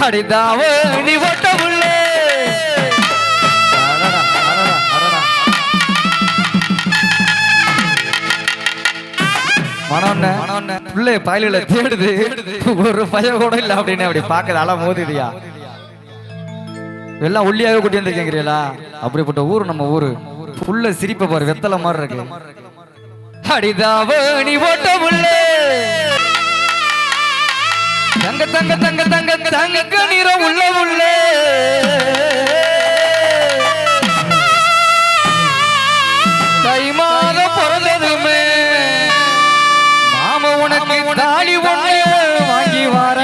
அடிதாவ நீ ஓட்ட உள்ள மனோன்ன பிள்ளை பயலில தேடுது ஒரு பய கூட இல்ல அப்படின்னு அப்படி பாக்குது அல மோதிதியா எல்லாம் ஒல்லியாக கூட்டி வந்திருக்கீங்களா அப்படிப்பட்ட ஊரு நம்ம ஊரு புள்ள சிரிப்ப பாரு வெத்தலை மாதிரி இருக்கு அடிதாவ நீ ஓட்ட உள்ள தங்க தங்க தங்க தங்க தங்க நீரம் உள்ள உள்ள தை மாதம் பிறந்ததுமே மாமா உனக்கு தாலி ஒண்ணு வாங்கி வர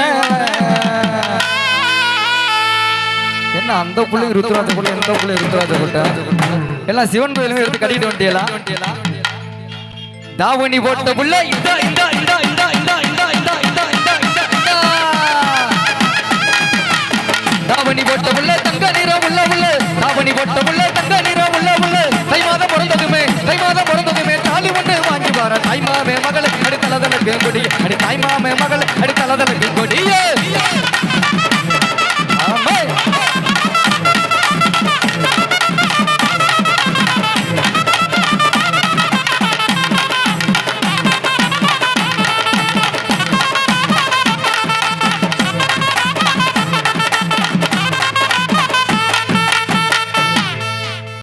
என்ன அந்த புள்ளி ருத்ராஜ புள்ளி எந்த புள்ளி ருத்ராஜ புட்டா எல்லாம் சிவன் கோயிலுமே எடுத்து கட்டிட்டு வந்துட்டீங்களா தாவணி போட்ட புள்ள இந்த இந்த இந்த இந்த இந்த இந்த இந்த தாவணி போட்ட புள்ள தங்க நிறம் உள்ள உள்ள தாவணி போட்ட புள்ள தங்க நிறம் உள்ள உள்ள தை மாதம் பிறந்ததுமே தாலி ஒண்ணு வாங்கி வர தாய் மாமே மகள் அடி தலதல கேங்குடி அடி தாய் மாமே மகள் அடி